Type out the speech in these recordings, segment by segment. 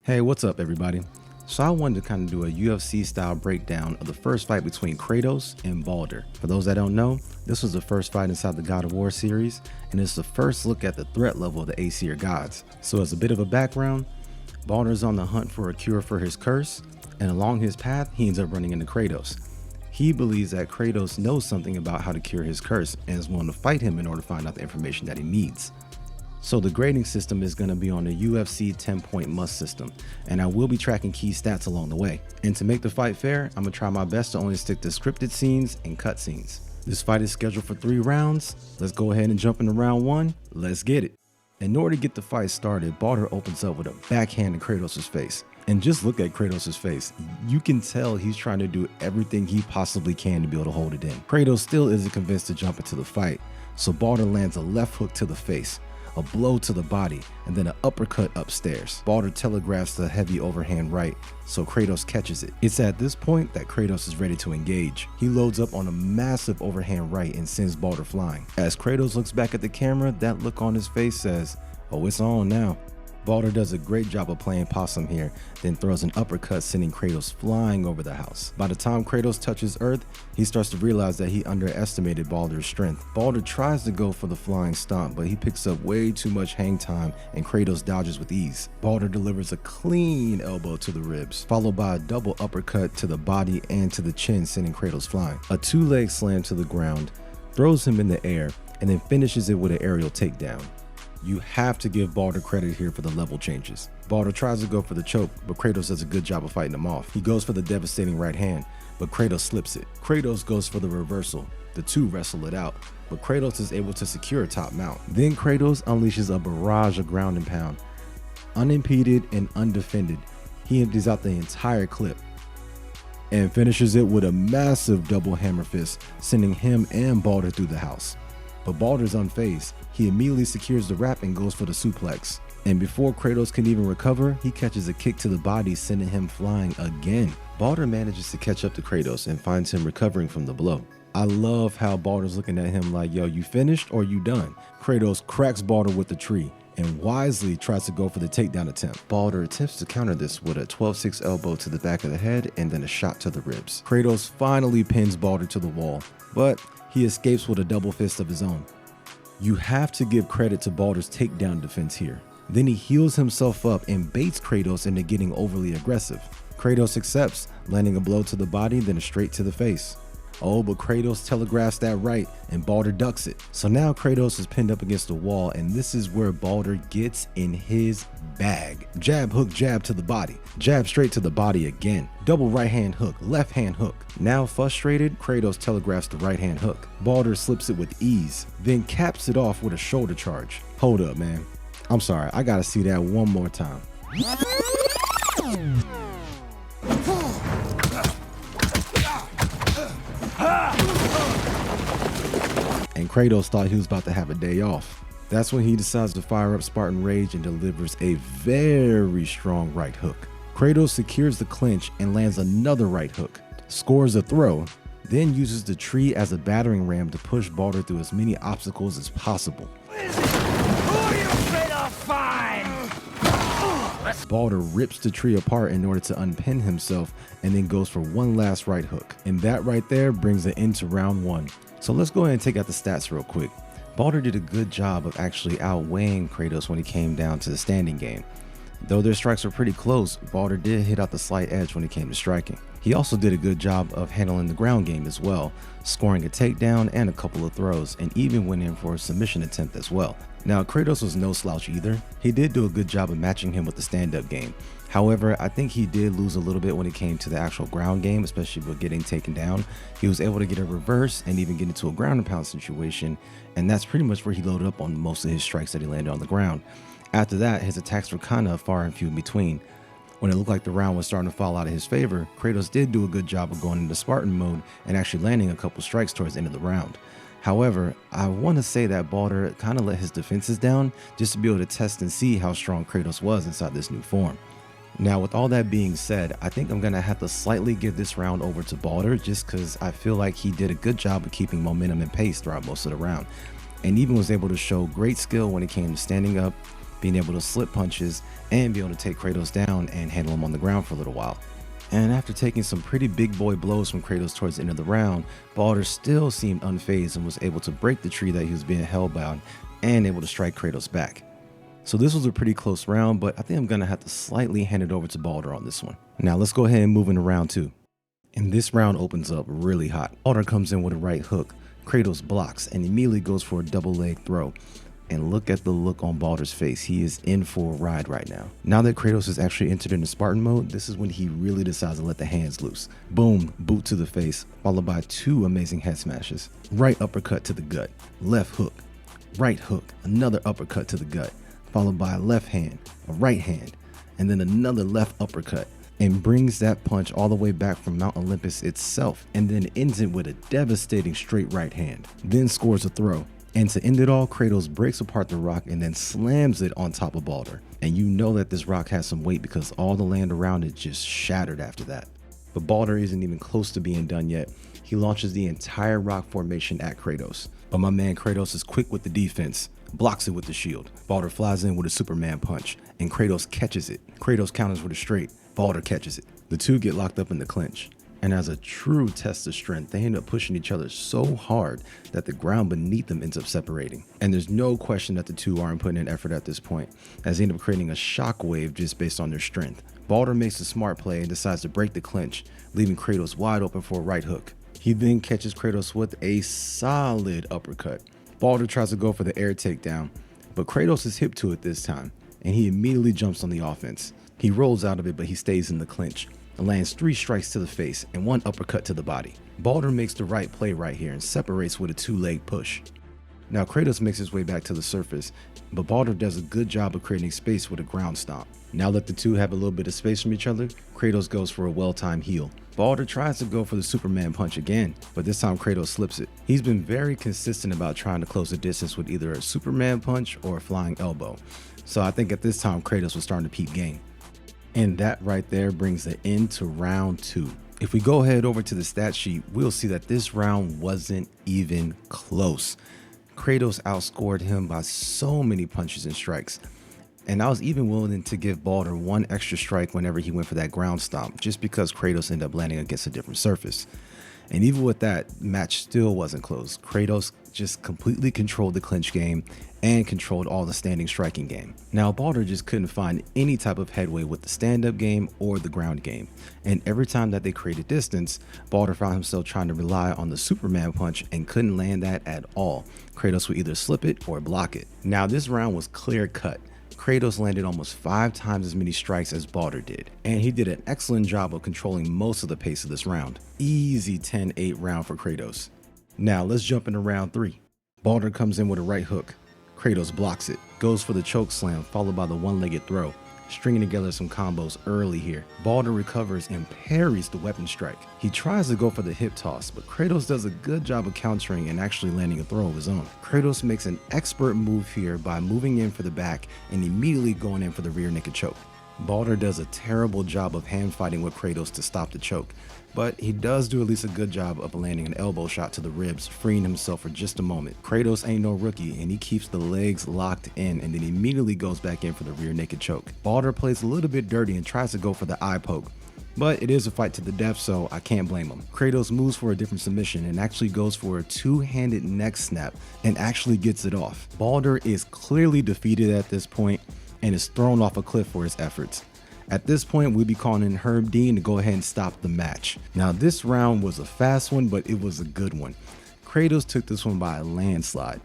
Hey, what's up everybody? So I wanted to kind of do a UFC style breakdown of the first fight between Kratos and Baldur. For those that don't know, this was the first fight inside the God of War series, and it's the first look at the threat level of the Aesir gods. So as a bit of a background, Baldur's on the hunt for a cure for his curse, and along his path, he ends up running into Kratos. He believes that Kratos knows something about how to cure his curse and is willing to fight him in order to find out the information that he needs. So the grading system is going to be on the UFC 10-point must system, and I will be tracking key stats along the way. And to make the fight fair, I'm going to try my best to only stick to scripted scenes and cutscenes. This fight is scheduled for 3 rounds. Let's go ahead and jump into round 1. Let's get it. In order to get the fight started, Baldur opens up with a backhand in Kratos' face. And just look at Kratos' face. You can tell he's trying to do everything he possibly can to be able to hold it in. Kratos still isn't convinced to jump into the fight, so Baldur lands a left hook to the face, a blow to the body, and then an uppercut upstairs. Baldur telegraphs the heavy overhand right, so Kratos catches it. It's at this point that Kratos is ready to engage. He loads up on a massive overhand right and sends Baldur flying. As Kratos looks back at the camera, that look on his face says, "Oh, it's on now." Baldur does a great job of playing possum here, then throws an uppercut sending Kratos flying over the house. By the time Kratos touches earth, he starts to realize that he underestimated Baldur's strength. Baldur tries to go for the flying stomp, but he picks up way too much hang time and Kratos dodges with ease. Baldur delivers a clean elbow to the ribs, followed by a double uppercut to the body and to the chin, sending Kratos flying. A 2-leg slam to the ground, throws him in the air, and then finishes it with an aerial takedown. You have to give Baldur credit here for the level changes. Baldur tries to go for the choke, but Kratos does a good job of fighting him off. He goes for the devastating right hand, but Kratos slips it. Kratos goes for the reversal. The two wrestle it out, but Kratos is able to secure a top mount. Then Kratos unleashes a barrage of ground and pound. Unimpeded and undefended, he empties out the entire clip and finishes it with a massive double hammer fist, sending him and Baldur through the house. But Baldur's unfazed. He immediately secures the wrap and goes for the suplex. And before Kratos can even recover, he catches a kick to the body, sending him flying again. Baldur manages to catch up to Kratos and finds him recovering from the blow. I love how Baldur's looking at him like, yo, you finished or you done? Kratos cracks Baldur with the tree and wisely tries to go for the takedown attempt. Baldur attempts to counter this with a 12-6 elbow to the back of the head and then a shot to the ribs. Kratos finally pins Baldur to the wall, but he escapes with a double fist of his own. You have to give credit to Baldur's takedown defense here. Then he heals himself up and baits Kratos into getting overly aggressive. Kratos accepts, landing a blow to the body, then a straight to the face. Oh, but Kratos telegraphs that right and Baldur ducks it. So now Kratos is pinned up against the wall, and this is where Baldur gets in his bag. Jab, hook, jab to the body. Jab straight to the body again. Double right hand hook, left hand hook. Now frustrated, Kratos telegraphs the right hand hook. Baldur slips it with ease, then caps it off with a shoulder charge. Hold up, man. I'm sorry, I gotta see that one more time. And Kratos thought he was about to have a day off. That's when he decides to fire up Spartan Rage and delivers a very strong right hook. Kratos secures the clinch and lands another right hook, scores a throw, then uses the tree as a battering ram to push Baldur through as many obstacles as possible. Baldur rips the tree apart in order to unpin himself and then goes for one last right hook. And that right there brings an end to round 1. So let's go ahead and take out the stats real quick. Baldur did a good job of actually outweighing Kratos when he came down to the standing game. Though their strikes were pretty close, Baldur did hit out the slight edge when it came to striking. He also did a good job of handling the ground game as well, scoring a takedown and a couple of throws, and even went in for a submission attempt as well. Now, Kratos was no slouch either. He did do a good job of matching him with the stand-up game. However, I think he did lose a little bit when it came to the actual ground game, especially with getting taken down. He was able to get a reverse and even get into a ground and pound situation, and that's pretty much where he loaded up on most of his strikes that he landed on the ground. After that, his attacks were kind of far and few in between. When it looked like the round was starting to fall out of his favor, Kratos did do a good job of going into Spartan mode and actually landing a couple strikes towards the end of the round. However, I want to say that Baldur kind of let his defenses down just to be able to test and see how strong Kratos was inside this new form. Now, with all that being said, I think I'm going to have to slightly give this round over to Baldur just because I feel like he did a good job of keeping momentum and pace throughout most of the round, and even was able to show great skill when it came to standing up, being able to slip punches and be able to take Kratos down and handle him on the ground for a little while. And after taking some pretty big boy blows from Kratos towards the end of the round, Baldur still seemed unfazed and was able to break the tree that he was being held by and able to strike Kratos back. So this was a pretty close round, but I think I'm going to have to slightly hand it over to Baldur on this one. Now let's go ahead and move into round 2. And this round opens up really hot. Baldur comes in with a right hook, Kratos blocks and immediately goes for a double leg throw. And look at the look on Baldur's face. He is in for a ride right now. Now that Kratos is actually entered into Spartan mode, this is when he really decides to let the hands loose. Boom, boot to the face, followed by 2 amazing head smashes. Right uppercut to the gut, left hook, right hook, another uppercut to the gut, followed by a left hand, a right hand, and then another left uppercut, and brings that punch all the way back from Mount Olympus itself, and then ends it with a devastating straight right hand. Then scores a throw. And to end it all, Kratos breaks apart the rock and then slams it on top of Baldur. And you know that this rock has some weight because all the land around it just shattered after that. But Baldur isn't even close to being done yet. He launches the entire rock formation at Kratos. But my man Kratos is quick with the defense, blocks it with the shield. Baldur flies in with a Superman punch, and Kratos catches it. Kratos counters with a straight, Baldur catches it. The two get locked up in the clinch. And as a true test of strength, they end up pushing each other so hard that the ground beneath them ends up separating. And there's no question that the two aren't putting in effort at this point, as they end up creating a shockwave just based on their strength. Baldur makes a smart play and decides to break the clinch, leaving Kratos wide open for a right hook. He then catches Kratos with a solid uppercut. Baldur tries to go for the air takedown, but Kratos is hip to it this time, and he immediately jumps on the offense. He rolls out of it, but he stays in the clinch and lands 3 strikes to the face and 1 uppercut to the body. Baldur makes the right play right here and separates with a 2-leg push. Now Kratos makes his way back to the surface, but Baldur does a good job of creating space with a ground stomp. Now that the two have a little bit of space from each other, Kratos goes for a well-timed heel. Baldur tries to go for the Superman punch again, but this time Kratos slips it. He's been very consistent about trying to close the distance with either a Superman punch or a flying elbow. So I think at this time Kratos was starting to peep game. And that right there brings the end to round 2. If we go ahead over to the stat sheet, we'll see that this round wasn't even close. Kratos outscored him by so many punches and strikes. And I was even willing to give Baldur 1 extra strike whenever he went for that ground stomp, just because Kratos ended up landing against a different surface. And even with that, match still wasn't close. Kratos just completely controlled the clinch game and controlled all the standing striking game. Now Baldur just couldn't find any type of headway with the stand-up game or the ground game. And every time that they created distance, Baldur found himself trying to rely on the Superman punch and couldn't land that at all. Kratos would either slip it or block it. Now this round was clear cut. Kratos landed almost 5 times as many strikes as Baldur did, and he did an excellent job of controlling most of the pace of this round. Easy 10-8 round for Kratos. Now let's jump into round 3. Baldur comes in with a right hook. Kratos blocks it, goes for the choke slam followed by the 1-legged throw, stringing together some combos early here. Baldur recovers and parries the weapon strike. He tries to go for the hip toss, but Kratos does a good job of countering and actually landing a throw of his own. Kratos makes an expert move here by moving in for the back and immediately going in for the rear naked choke. Baldur does a terrible job of hand fighting with Kratos to stop the choke, but he does do at least a good job of landing an elbow shot to the ribs, freeing himself for just a moment. Kratos ain't no rookie, and he keeps the legs locked in and then immediately goes back in for the rear naked choke. Baldur plays a little bit dirty and tries to go for the eye poke, but it is a fight to the death, so I can't blame him. Kratos moves for a different submission and actually goes for a 2-handed neck snap and actually gets it off. Baldur is clearly defeated at this point and is thrown off a cliff for his efforts. At this point, we'll be calling in Herb Dean to go ahead and stop the match. Now this round was a fast one, but it was a good one. Kratos took this one by a landslide.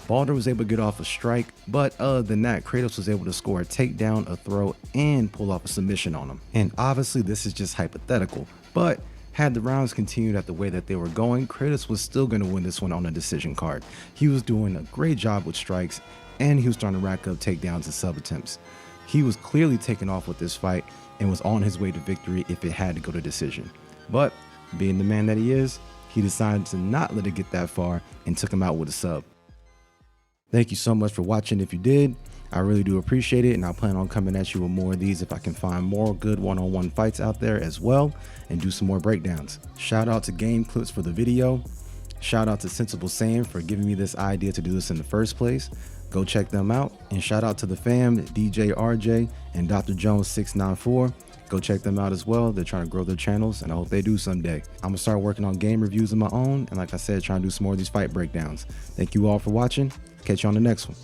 Baldur was able to get off a strike, but other than that, Kratos was able to score a takedown, a throw, and pull off a submission on him. And obviously this is just hypothetical, but had the rounds continued at the way that they were going, Kratos was still going to win this one on a decision card. He was doing a great job with strikes, and he was starting to rack up takedowns and sub attempts. He was clearly taken off with this fight and was on his way to victory if it had to go to decision. But being the man that he is, he decided to not let it get that far and took him out with a sub. Thank you so much for watching if you did. I really do appreciate it, and I plan on coming at you with more of these if I can find more good one-on-one fights out there as well and do some more breakdowns. Shout out to Game Clips for the video. Shout out to Sensible Sam for giving me this idea to do this in the first place. Go check them out. And shout out to the fam, DJ RJ and Dr. Jones 694. Go check them out as well. They're trying to grow their channels, and I hope they do someday. I'm gonna start working on game reviews of my own, and like I said, trying to do some more of these fight breakdowns. Thank you all for watching. Catch you on the next one.